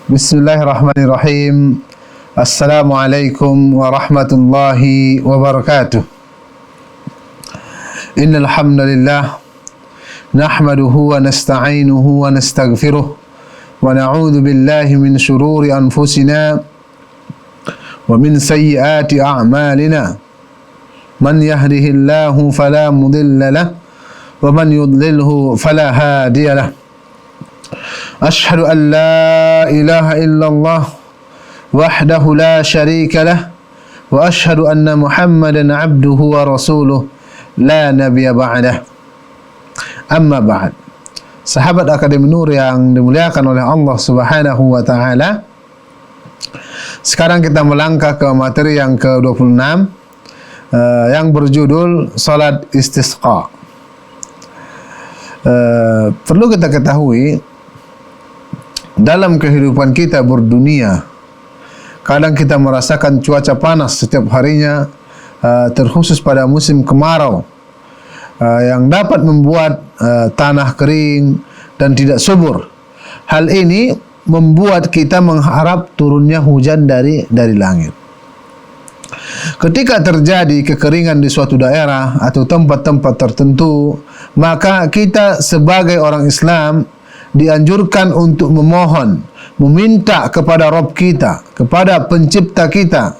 Bismillahirrahmanirrahim. Assalamualaikum warahmatullahi wabarakatuh. Innal hamdalillah nahmaduhu wa nasta'inuhu wa nastaghfiruh wa na'udzu billahi min shururi anfusina wa min sayyiati a'malina. Man yahdihillahu fala mudilla lahu wa man yudlilhu fala hadiya lahu. Ashhadu an la ilaha illallah wahdahu la syarika lah wa ashhadu anna Muhammadan abduhu wa rasuluh la nabiyya ba'dah. Amma ba'd. Sahabat Akademi Nur yang dimuliakan oleh Allah Subhanahu wa taala. Sekarang kita melangkah ke materi yang ke-26 yang berjudul salat istisqa. Perlu kita ketahui, dalam kehidupan kita berdunia, kadang kita merasakan cuaca panas setiap harinya, terkhusus pada musim kemarau, yang dapat membuat tanah kering dan tidak subur. Hal ini membuat kita mengharap turunnya hujan dari langit. Ketika terjadi kekeringan di suatu daerah atau tempat-tempat tertentu, maka kita sebagai orang Islam dianjurkan untuk memohon, meminta kepada Rabb kita, kepada pencipta kita,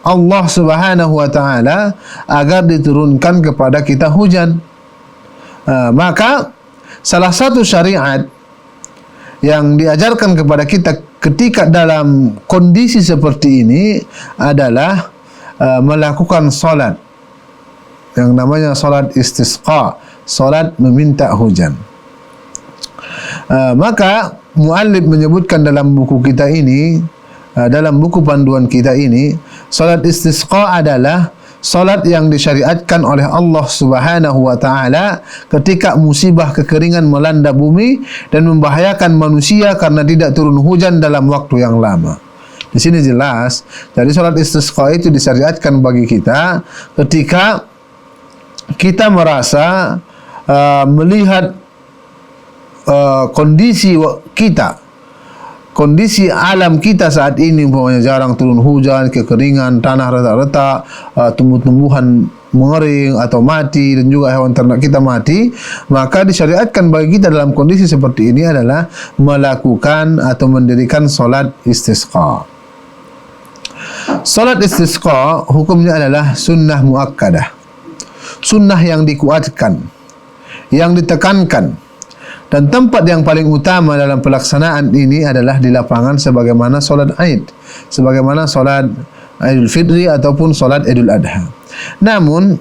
Allah Subhanahu wa taala, agar diturunkan kepada kita hujan. Maka salah satu syariat yang diajarkan kepada kita ketika dalam kondisi seperti ini adalah melakukan salat yang namanya salat istisqa, salat meminta hujan. Maka muallif menyebutkan dalam buku kita ini, dalam buku panduan kita ini, salat istisqa adalah salat yang disyariatkan oleh Allah Subhanahu wa taala ketika musibah kekeringan melanda bumi dan membahayakan manusia karena tidak turun hujan dalam waktu yang lama. Di sini jelas, jadi salat istisqa itu disyariatkan bagi kita ketika kita merasa melihat kondisi kita, kondisi alam kita saat ini, umpamanya jarang turun hujan, kekeringan, tanah retak-retak, tumbuh-tumbuhan mengering atau mati, dan juga hewan ternak kita mati. Maka disyariatkan bagi kita dalam kondisi seperti ini adalah melakukan atau mendirikan solat istisqa. Solat istisqa hukumnya adalah sunnah muakkadah, sunnah yang dikuatkan, yang ditekankan. Dan tempat yang paling utama dalam pelaksanaan ini adalah di lapangan, sebagaimana solat Aid, sebagaimana solat Idul Fitri ataupun solat Idul Adha. Namun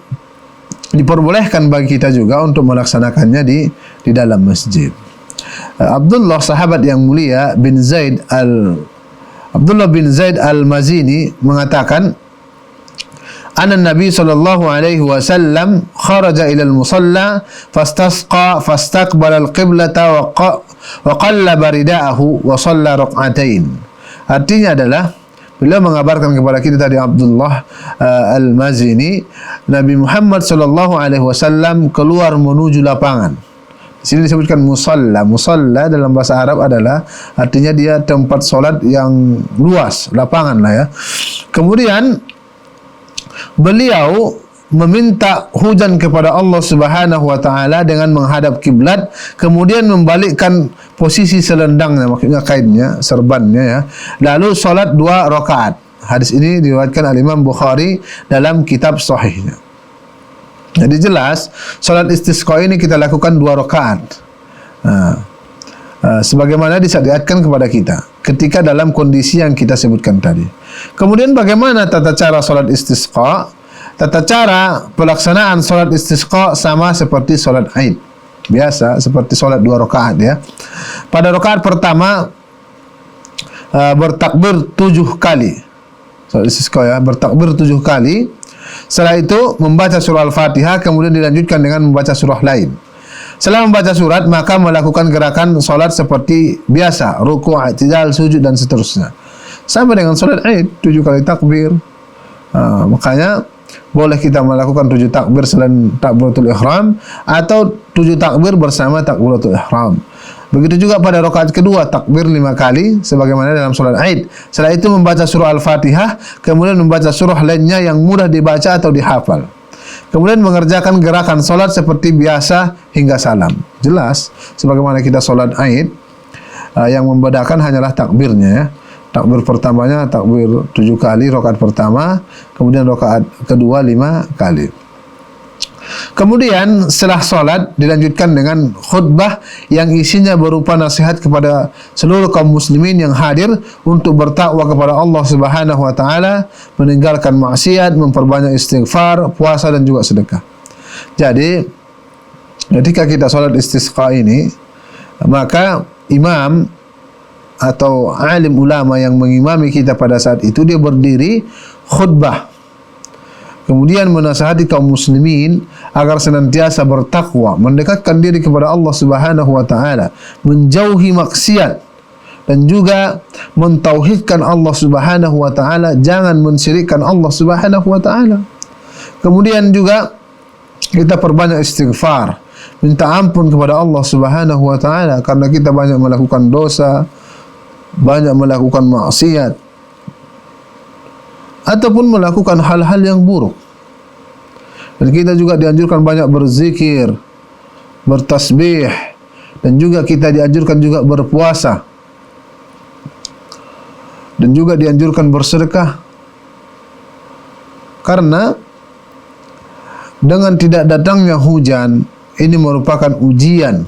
diperbolehkan bagi kita juga untuk melaksanakannya di dalam masjid. Abdullah, sahabat yang mulia Abdullah bin Zaid al-Mazini mengatakan, Anna Nabi sallallahu alaihi wasallam kharaja ila al-musalla fastasqa fastaqbala al-qiblata wa qallaba ridaahu wa shalla rak'atain. Artinya adalah, beliau mengabarkan kepada kita tadi, Abdullah al-Mazini, Nabi Muhammad sallallahu alaihi wasallam keluar menuju lapangan. Di sini disebutkan musalla. Musalla dalam bahasa Arab adalah artinya dia tempat solat yang luas, lapangan lah ya. Kemudian beliau meminta hujan kepada Allah Subhanahu wa taala dengan menghadap kiblat, kemudian membalikkan posisi selendangnya, maksudnya kainnya, serbannya ya. Lalu salat 2 rakaat. Hadis ini diriwayatkan oleh Imam Bukhari dalam kitab sahihnya. Jadi jelas salat istisqa ini kita lakukan 2 rakaat. Sebagaimana disyariatkan kepada kita ketika dalam kondisi yang kita sebutkan tadi. Kemudian bagaimana tata cara salat istisqa? Tata cara pelaksanaan salat istisqa sama seperti salat Aid. Biasa seperti salat 2 rakaat ya. Pada rakaat pertama bertakbir 7 kali. Salat istisqa ya, bertakbir 7 kali. Setelah itu membaca surah Al-Fatihah, kemudian dilanjutkan dengan membaca surah lain. Setelah membaca surat, maka melakukan gerakan solat seperti biasa, ruku', i'tidal, sujud dan seterusnya. Sama dengan solat Id, 7 kali takbir. Makanya boleh kita melakukan 7 takbir selain takbiratul ihram, atau 7 takbir bersama takbiratul ihram. Begitu juga pada rakaat kedua takbir 5 kali sebagaimana dalam solat Id. Setelah itu membaca surah Al-Fatihah, kemudian membaca surah lainnya yang mudah dibaca atau dihafal. Kemudian mengerjakan gerakan solat seperti biasa hingga salam. Jelas sebagaimana kita solat Id, yang membedakan hanyalah takbirnya ya. Takbir pertamanya takbir 7 kali rakaat pertama, kemudian rakaat kedua 5 kali. Kemudian setelah solat dilanjutkan dengan khutbah yang isinya berupa nasihat kepada seluruh kaum muslimin yang hadir untuk bertakwa kepada Allah Subhanahu wa taala, meninggalkan maksiat, memperbanyak istighfar, puasa dan juga sedekah. Jadi ketika kita solat istisqa ini, maka imam atau alim ulama yang mengimami kita pada saat itu dia berdiri khutbah, kemudian menasihati kaum muslimin agar senantiasa bertakwa, mendekatkan diri kepada Allah Subhanahu wa taala, menjauhi maksiat dan juga mentauhidkan Allah Subhanahu wa taala, jangan mensyirikkan Allah Subhanahu wa taala. Kemudian juga kita perbanyak istighfar, minta ampun kepada Allah Subhanahu wa taala karena kita banyak melakukan dosa, banyak melakukan maksiat ataupun melakukan hal-hal yang buruk. Dan kita juga dianjurkan banyak berzikir, bertasbih, dan juga kita dianjurkan juga berpuasa, dan juga dianjurkan bersedekah. Karena dengan tidak datangnya hujan ini merupakan ujian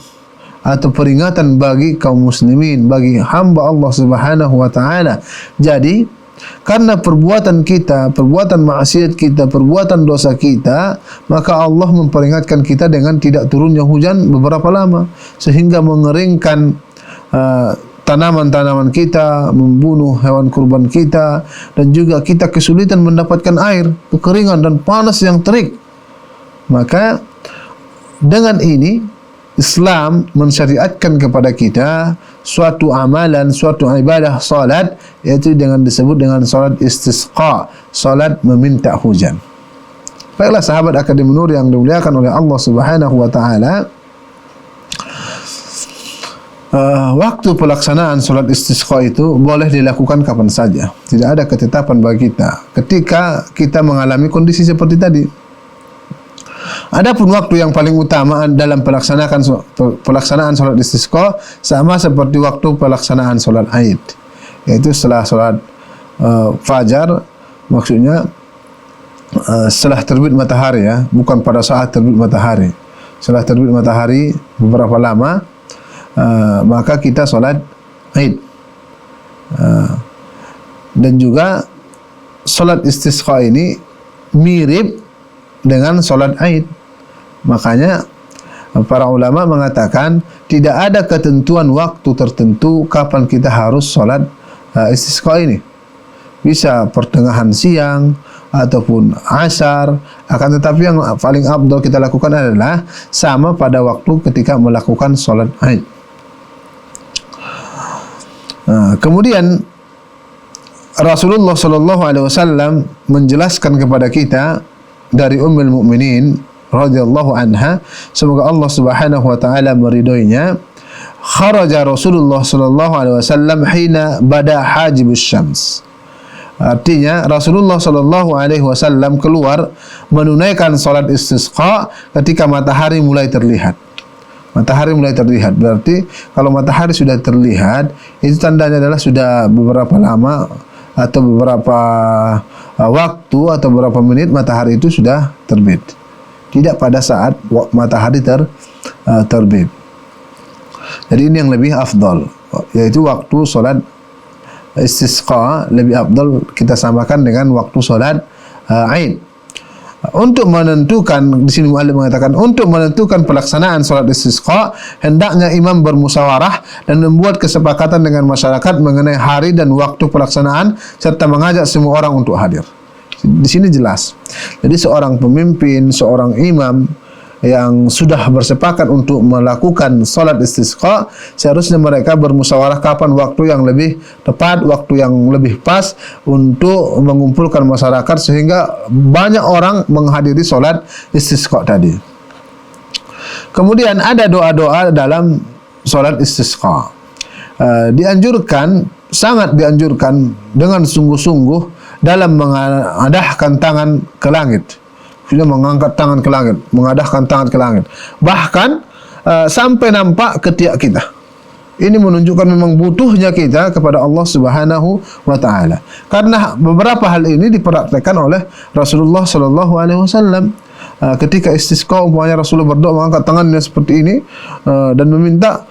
atau peringatan bagi kaum muslimin, bagi hamba Allah Subhanahu wa taala. Jadi karena perbuatan kita, perbuatan maksiat kita, perbuatan dosa kita, maka Allah memperingatkan kita dengan tidak turunnya hujan beberapa lama, sehingga mengeringkan tanaman-tanaman kita, membunuh hewan kurban kita, dan juga kita kesulitan mendapatkan air, kekeringan dan panas yang terik. Maka dengan ini Islam mensyariatkan kepada kita suatu amalan, suatu ibadah salat, yaitu dengan disebut dengan salat istisqa, salat meminta hujan. Baiklah sahabat Akademi Nur yang dimuliakan oleh Allah Subhanahu wa taala, waktu pelaksanaan salat istisqa itu boleh dilakukan kapan saja. Tidak ada ketetapan bagi kita ketika kita mengalami kondisi seperti tadi. Adapun waktu yang paling utama dalam pelaksanaan salat istisqa sama seperti waktu pelaksanaan salat Id, yaitu setelah salat fajar, maksudnya setelah terbit matahari ya, bukan pada saat terbit matahari. Setelah terbit matahari beberapa lama, maka kita salat Id. Dan juga salat istisqa ini mirip dengan salat Id. Makanya para ulama mengatakan tidak ada ketentuan waktu tertentu kapan kita harus salat istisqa ini. Bisa pertengahan siang ataupun asar, akan tetapi yang paling afdal kita lakukan adalah sama pada waktu ketika melakukan salat Id. Kemudian Rasulullah sallallahu alaihi wasallam menjelaskan kepada kita dari Ummul Mukminin radhiyallahu anha, semoga Allah Subhanahu wa taala meridhoinya, kharaja Rasulullah sallallahu alaihi wasallam hina bada hajibus syams. Artinya Rasulullah sallallahu alaihi wasallam keluar menunaikan salat istisqa ketika matahari mulai terlihat. Matahari mulai terlihat berarti kalau matahari sudah terlihat, itu tandanya adalah sudah beberapa lama atau beberapa waktu atau beberapa menit matahari itu sudah terbit. Tidak pada saat matahari terbit. Jadi ini yang lebih afdal, yaitu waktu solat istisqa lebih afdal kita samakan dengan waktu solat Id. Untuk menentukan, di sini muallif mengatakan untuk menentukan pelaksanaan solat istisqa, hendaknya imam bermusyawarah dan membuat kesepakatan dengan masyarakat mengenai hari dan waktu pelaksanaan serta mengajak semua orang untuk hadir. Di sini jelas. Jadi seorang pemimpin, seorang imam yang sudah bersepakat untuk melakukan salat istisqa, seharusnya mereka bermusyawarah kapan waktu yang lebih tepat, waktu yang lebih pas untuk mengumpulkan masyarakat sehingga banyak orang menghadiri salat istisqa tadi. Kemudian ada doa-doa dalam solat istisqa. Dianjurkan, sangat dianjurkan dengan sungguh-sungguh dalam mengadahkan tangan ke langit. Sudah mengangkat tangan ke langit, mengadahkan tangan ke langit. Bahkan sampai nampak ketiak kita. Ini menunjukkan memang butuhnya kita kepada Allah Subhanahu wa taala. Karena beberapa hal ini dipraktikkan oleh Rasulullah sallallahu alaihi wasallam. Ketika istisqa, umpamanya Rasulullah berdoa mengangkat tangannya seperti ini dan meminta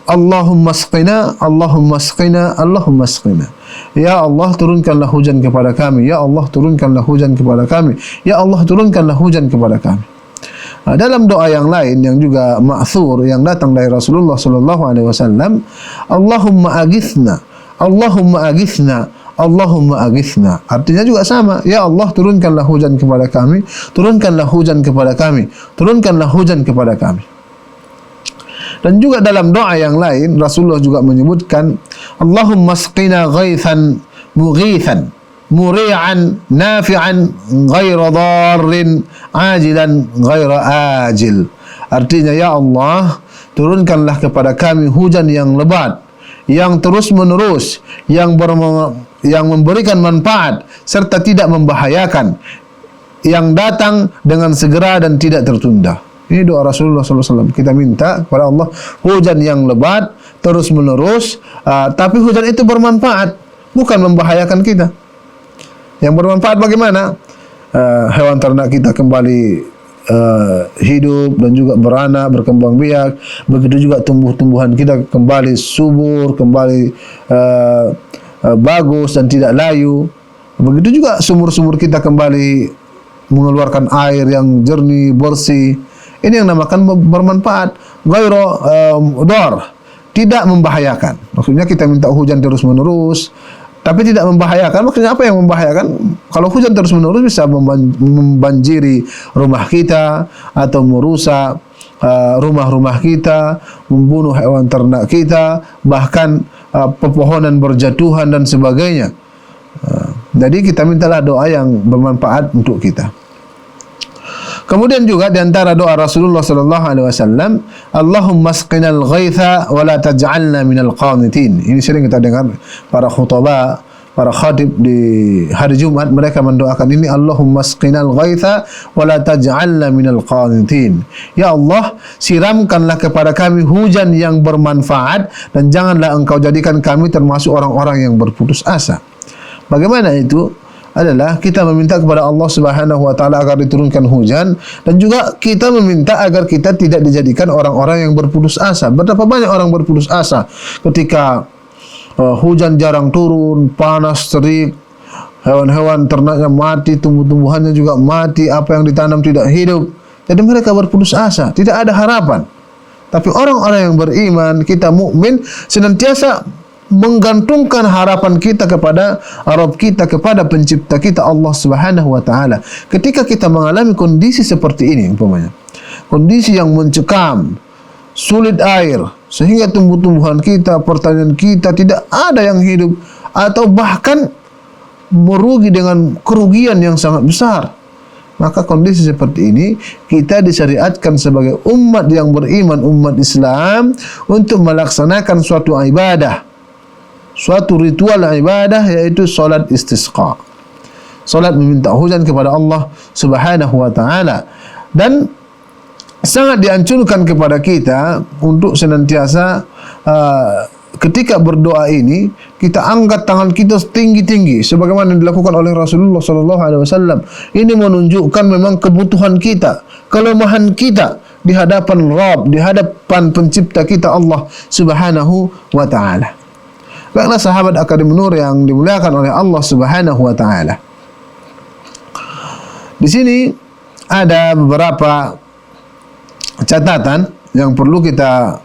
Allahumma asqina, Allahumma asqina, Allahumma asqina. Ya Allah, turunkanlah hujan kepada kami. Ya Allah, turunkanlah hujan kepada kami. Ya Allah, turunkanlah hujan kepada kami. Dalam doa yang lain yang juga ma'thur yang datang dari Rasulullah sallallahu alaihi wasallam, Allahumma aghithna, Allahumma aghithna, Allahumma aghithna. Artinya juga sama. Ya Allah, turunkanlah hujan kepada kami, turunkanlah hujan kepada kami, turunkanlah hujan kepada kami. Dan juga dalam doa yang lain Rasulullah juga menyebutkan Allahumma asqina ghaithan mughithan muri'an nafi'an ghaira dharrin ajilan ghaira ajil. Artinya, ya Allah, turunkanlah kepada kami hujan yang lebat, yang terus menerus, yang memberikan manfaat serta tidak membahayakan, yang datang dengan segera dan tidak tertunda. Ini doa Rasulullah SAW. Kita minta kepada Allah hujan yang lebat, terus menerus, tapi hujan itu bermanfaat, bukan membahayakan kita. Yang bermanfaat bagaimana? Hewan ternak kita kembali hidup dan juga beranak, berkembang biak. Begitu juga tumbuh-tumbuhan kita kembali subur, kembali bagus dan tidak layu. Begitu juga sumur-sumur kita kembali mengeluarkan air yang jernih, bersih. Ini yang namakan bermanfaat. Ghairu dar, tidak membahayakan. Maksudnya kita minta hujan terus menerus, tapi tidak membahayakan. Maksudnya apa yang membahayakan? Kalau hujan terus menerus bisa membanjiri rumah kita atau merusak rumah-rumah kita, membunuh hewan ternak kita, bahkan pepohonan berjatuhan dan sebagainya. Jadi kita mintalah doa yang bermanfaat untuk kita. Kemudian juga di antara doa Rasulullah sallallahu alaihi wasallam, Allahumma asqinal ghaitha wa la taj'alna minal qanitin. Ini sering kita dengar para khutbah, para khatib di hari Jumat, mereka mendoakan ini, Allahumma asqinal ghaitha wa la taj'alna minal qanitin. Ya Allah, siramkanlah kepada kami hujan yang bermanfaat dan janganlah Engkau jadikan kami termasuk orang-orang yang berputus asa. Bagaimana itu? Adalah kita meminta kepada Allah Subhanahu wa taala agar diturunkan hujan, dan juga kita meminta agar kita tidak dijadikan orang-orang yang berputus asa. Betapa banyak orang berputus asa ketika hujan jarang turun, panas terik, hewan-hewan ternaknya mati, tumbuh-tumbuhannya juga mati, apa yang ditanam tidak hidup. Jadi mereka berputus asa, tidak ada harapan. Tapi orang-orang yang beriman, kita mukmin, senantiasa menggantungkan harapan kita kepada Rabb kita, kepada pencipta kita Allah Subhanahu wa taala. Ketika kita mengalami kondisi seperti ini, umpamanya kondisi yang mencekam, sulit air, sehingga tumbuh-tumbuhan kita, pertanian kita tidak ada yang hidup, atau bahkan merugi dengan kerugian yang sangat besar, maka kondisi seperti ini kita disyariatkan sebagai umat yang beriman, umat Islam, untuk melaksanakan suatu ibadah, suatu ritual ibadah, yaitu solat istisqa, solat meminta hujan kepada Allah Subhanahu wa taala. Dan sangat dianjurkan kepada kita untuk senantiasa ketika berdoa ini kita angkat tangan kita tinggi-tinggi sebagaimana dilakukan oleh Rasulullah sallallahu alaihi wasallam. Ini menunjukkan memang kebutuhan kita, kelemahan kita di hadapan Rabb, di hadapan pencipta kita Allah Subhanahu wa taala. Baiklah sahabat Akademi Nur yang dimuliakan oleh Allah Subhanahu wa taala. Di sini ada beberapa catatan yang perlu kita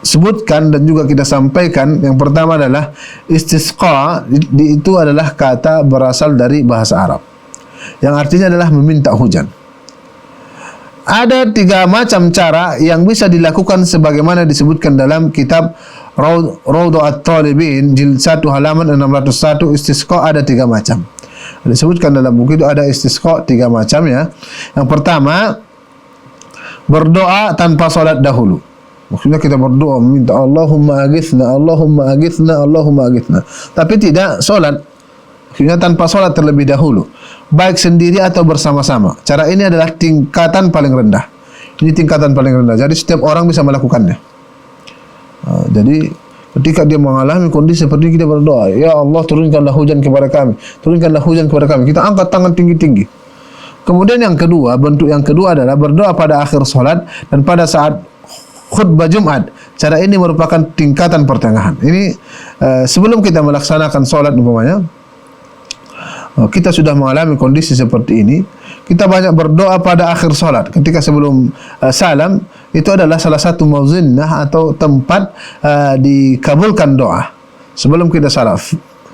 sebutkan dan juga kita sampaikan. Yang pertama adalah istisqa itu adalah kata berasal dari bahasa Arab yang artinya adalah meminta hujan. Ada 3 macam cara yang bisa dilakukan sebagaimana disebutkan dalam kitab Raudhah At-Talibin jilid 1 halaman 601. Istisqa ada 3 macam. Disebutkan dalam buku itu ada istisqa 3 macam ya. Yang pertama, berdoa tanpa solat dahulu. Maksudnya kita berdoa meminta Allahumma aghithna, Allahumma aghithna, Allahumma aghithna. Tapi tidak solat. Maksudnya tanpa solat terlebih dahulu, baik sendiri atau bersama-sama. Cara ini adalah tingkatan paling rendah. Ini tingkatan paling rendah. Jadi setiap orang bisa melakukannya. Jadi ketika dia mengalami kondisi seperti ini, kita berdoa, ya Allah turunkanlah hujan kepada kami, turunkanlah hujan kepada kami. Kita angkat tangan tinggi-tinggi. Kemudian yang kedua, bentuk yang kedua adalah berdoa pada akhir solat dan pada saat khutbah Jumat. Cara ini merupakan tingkatan pertengahan. Ini sebelum kita melaksanakan solat umpamanya, kita sudah mengalami kondisi seperti ini, kita banyak berdoa pada akhir solat. Ketika sebelum salam, itu adalah salah satu mauzinnah atau tempat dikabulkan doa. Sebelum kita salam,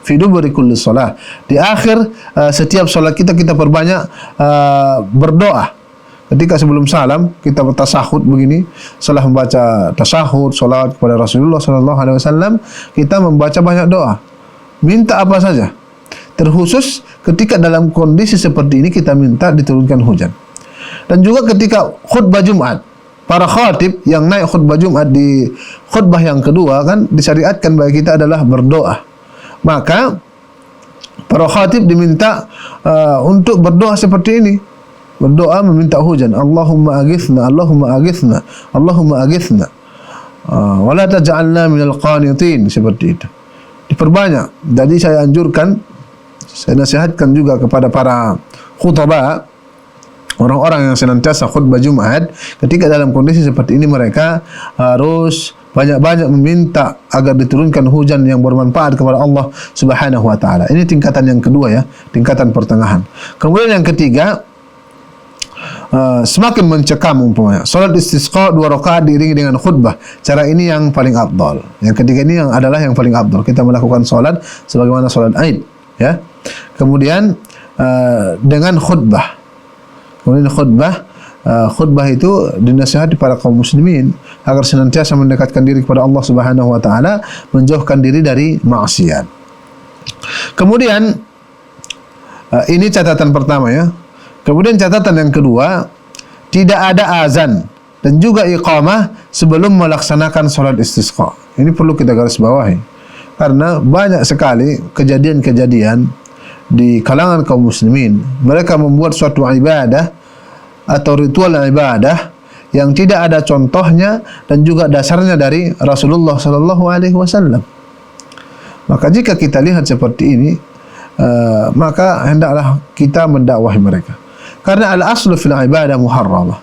fi duburi kulli shalah, di akhir setiap solat kita perbanyak berdoa. Ketika sebelum salam kita bertasahud begini, setelah membaca tasahud, salat kepada Rasulullah sallallahu alaihi wasallam, kita membaca banyak doa. Minta apa saja. Terkhusus ketika dalam kondisi seperti ini kita minta diturunkan hujan. Dan juga ketika khutbah Jumat, para khatib yang naik khutbah Jumat di khutbah yang kedua kan disyariatkan bagi kita adalah berdoa. Maka para khatib diminta untuk berdoa seperti ini. Berdoa meminta hujan. Allahumma aghithna, Allahumma aghithna, Allahumma aghithna. Wa la taj'alna minal qanitin, seperti itu. Diperbanyak. Jadi saya anjurkan, saya nasihatkan juga kepada para khutbah, orang-orang yang senantiasa khutbah Jumat, ketika dalam kondisi seperti ini mereka harus banyak-banyak meminta agar diturunkan hujan yang bermanfaat kepada Allah Subhanahu wa taala. Ini tingkatan yang kedua ya, tingkatan pertengahan. Kemudian yang ketiga, semakin mencekam umpamanya salat istisqa 2 rakaat diiringi dengan khutbah. Cara ini yang paling afdal. Yang ketiga ini yang adalah yang paling afdal. Kita melakukan salat sebagaimana salat Aid ya. Kemudian dengan khutbah. Kemudian khutbah itu dinasihati para kaum muslimin agar senantiasa mendekatkan diri kepada Allah Subhanahu wa taala, menjauhkan diri dari maksiat. Kemudian ini catatan pertama ya. Kemudian catatan yang kedua, tidak ada azan dan juga iqamah sebelum melaksanakan salat istisqa. Ini perlu kita garis bawahi. Karena banyak sekali kejadian-kejadian di kalangan kaum muslimin, mereka membuat suatu ibadah atau ritual ibadah yang tidak ada contohnya dan juga dasarnya dari Rasulullah sallallahu alaihi wasallam. Maka jika kita lihat seperti ini, maka hendaklah kita mendakwahi mereka. Karena al-aslu fil ibadah muharramah.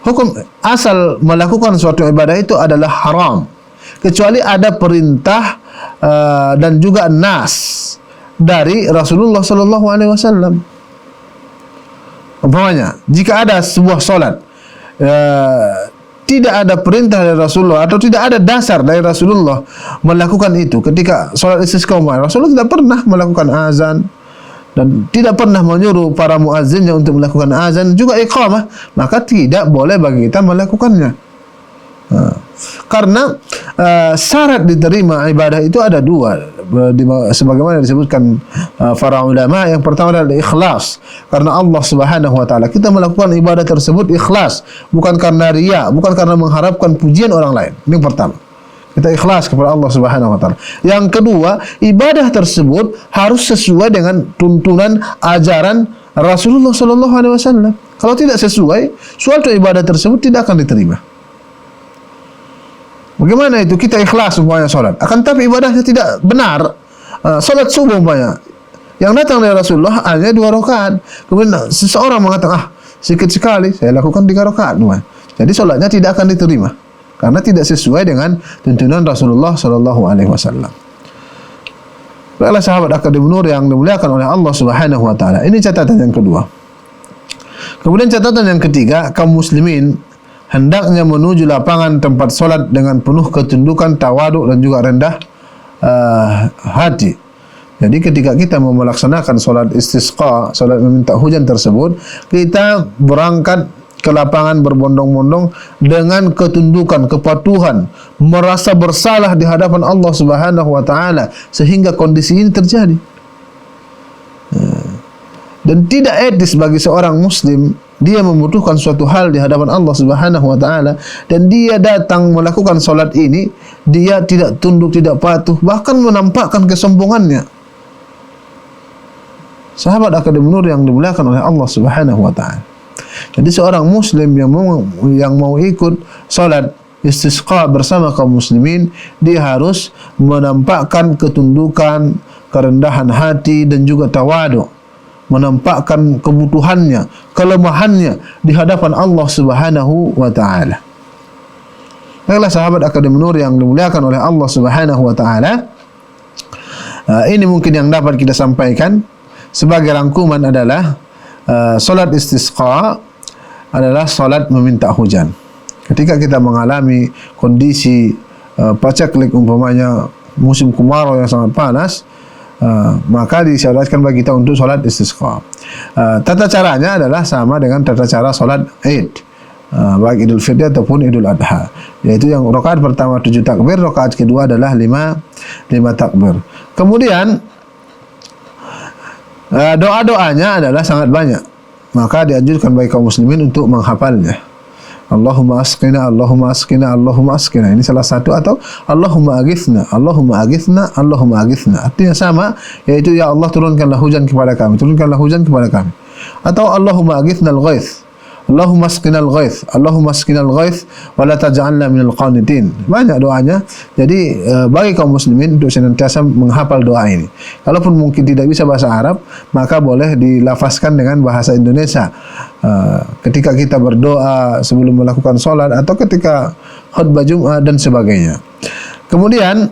Hukum asal melakukan suatu ibadah itu adalah haram, kecuali ada perintah dan juga nas dari Rasulullah sallallahu alaihi wasallam. Umpamanya, jika ada sebuah solat tidak ada perintah dari Rasulullah atau tidak ada dasar dari Rasulullah melakukan itu, ketika solat istisqa Rasulullah tidak pernah melakukan azan dan tidak pernah menyuruh para muazzinnya untuk melakukan azan juga iqamah, maka tidak boleh bagi kita melakukannya. Karena syarat diterima ibadah itu ada dua, sebagaimana disebutkan para ulama. Yang pertama adalah ikhlas, karena Allah Subhanahu wa taala. Kita melakukan ibadah tersebut ikhlas, bukan karena riya, bukan karena mengharapkan pujian orang lain. Ini yang pertama, kita ikhlas kepada Allah Subhanahu wa taala. Yang kedua, ibadah tersebut harus sesuai dengan tuntunan ajaran Rasulullah sallallahu alaihi wasallam. Kalau tidak sesuai, suatu ibadah tersebut tidak akan diterima. Bagaimana itu? Kita ikhlas umpamanya salat, akan tapi ibadahnya tidak benar. Salat subuh umpamanya yang datang dari Rasulullah hanya 2 rakaat. Kemudian seseorang mengatakan, sedikit sekali, saya lakukan 3 rakaat. Jadi salatnya tidak akan diterima karena tidak sesuai dengan tuntunan Rasulullah sallallahu alaihi wasallam. Baiklah sahabat Akademi Nur yang dimuliakan oleh Allah Subhanahu wa taala. Ini catatan yang kedua. Kemudian catatan yang ketiga, kaum muslimin hendaknya menuju lapangan tempat solat dengan penuh ketundukan, tawaduk dan juga rendah hati. Jadi ketika kita mau melaksanakan solat istisqa, solat meminta hujan tersebut, kita berangkat ke lapangan berbondong-bondong dengan ketundukan, kepatuhan, merasa bersalah di hadapan Allah Subhanahu wa taala sehingga kondisi ini terjadi. Dan tidak etis bagi seorang muslim dia membutuhkan suatu hal di hadapan Allah Subhanahu wa taala dan dia datang melakukan salat ini, dia tidak tunduk, tidak patuh, bahkan menampakkan kesombongannya. Sahabat Akademi Nur yang dimuliakan oleh Allah Subhanahu wa taala. Jadi seorang muslim yang mau ikut salat istisqa bersama kaum muslimin, dia harus menampakkan ketundukan, kerendahan hati dan juga tawadu, menampakkan kebutuhannya, kelemahannya di hadapan Allah Subhanahu wa taala. Baiklah sahabat Akademi Nur yang dimuliakan oleh Allah Subhanahu wa taala, ini mungkin yang dapat kita sampaikan sebagai rangkuman adalah salat istisqa adalah salat meminta hujan. Ketika kita mengalami kondisi paceklik, umpamanya musim kemarau yang sangat panas, maka disyariatkan bagi kita untuk salat istisqa. Tata caranya adalah sama dengan tata cara salat Id, baik Idul Fitri ataupun Idul Adha, yaitu yang rakaat pertama 7 takbir, rakaat kedua adalah 5 takbir. Kemudian doa-doanya adalah sangat banyak, maka dianjurkan bagi kaum muslimin untuk menghafalnya. Allahumma asqina, Allahumma asqina, Allahumma asqina. Ini salah satu, atau Allahumma aghithna, Allahumma aghithna, Allahumma aghithna. Artinya sama, yaitu ya Allah turunkanlah hujan kepada kami, turunkanlah hujan kepada kami. Atau Allahumma aghithna al-ghaith, Allahumma asqina al-ghaith, Allahumma asqina al-ghaith wa la taj'alna minal qanitin. Banyak doanya. Jadi bagi kaum muslimin untuk senantiasa menghafal doa ini. Kalaupun mungkin tidak bisa bahasa Arab, maka boleh dilafazkan dengan bahasa Indonesia. Ketika kita berdoa sebelum melakukan salat atau ketika khutbah Jumat dan sebagainya. Kemudian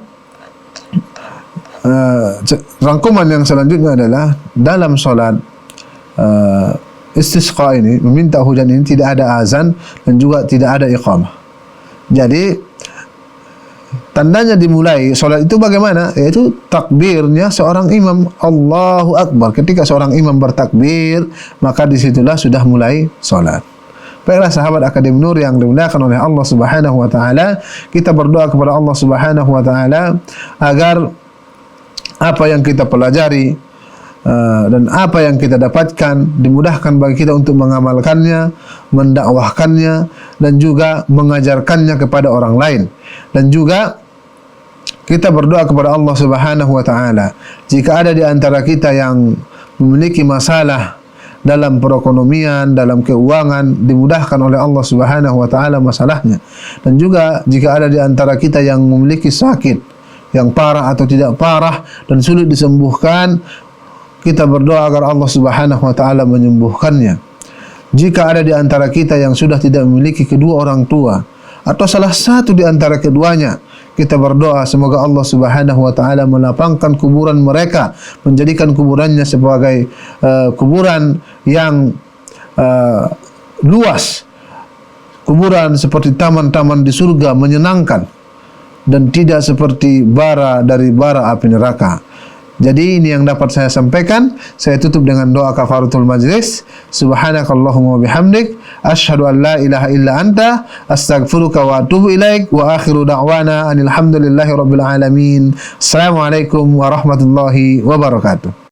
rangkuman yang selanjutnya adalah dalam salat istisqa ini, meminta hujan ini, tidak ada azan dan juga tidak ada iqamah. Jadi tandanya dimulai salat itu bagaimana? Yaitu takbirnya seorang imam, Allahu Akbar. Ketika seorang imam bertakbir, maka disitulah sudah mulai salat. Baiklah sahabat Akademi Nur yang dimuliakan oleh Allah Subhanahu wa taala, kita berdoa kepada Allah Subhanahu wa taala agar apa yang kita pelajari dan apa yang kita dapatkan dimudahkan bagi kita untuk mengamalkannya, mendakwahkannya, dan juga mengajarkannya kepada orang lain. Dan juga kita berdoa kepada Allah Subhanahu wa taala, jika ada di antara kita yang memiliki masalah dalam perekonomian, dalam keuangan, dimudahkan oleh Allah Subhanahu wa taala masalahnya. Dan juga jika ada di antara kita yang memiliki sakit yang parah atau tidak parah dan sulit disembuhkan, kita berdoa agar Allah Subhanahu wa taala menyembuhkannya. Jika ada di antara kita yang sudah tidak memiliki kedua orang tua atau salah satu di antara keduanya, kita berdoa semoga Allah Subhanahu wa taala melapangkan kuburan mereka, menjadikan kuburannya sebagai kuburan yang luas, kuburan seperti taman-taman di surga, menyenangkan dan tidak seperti bara dari bara api neraka. Jadi ini yang dapat saya sampaikan. Saya tutup dengan doa kafaratul majlis. Subhanakallahumma wa bihamdik, asyhadu an la ilaha illa anta, astaghfiruka wa atubu ilaik, wa akhiru da'wana anil hamdulillahi rabbil alamin. Assalamualaikum warahmatullahi wabarakatuh.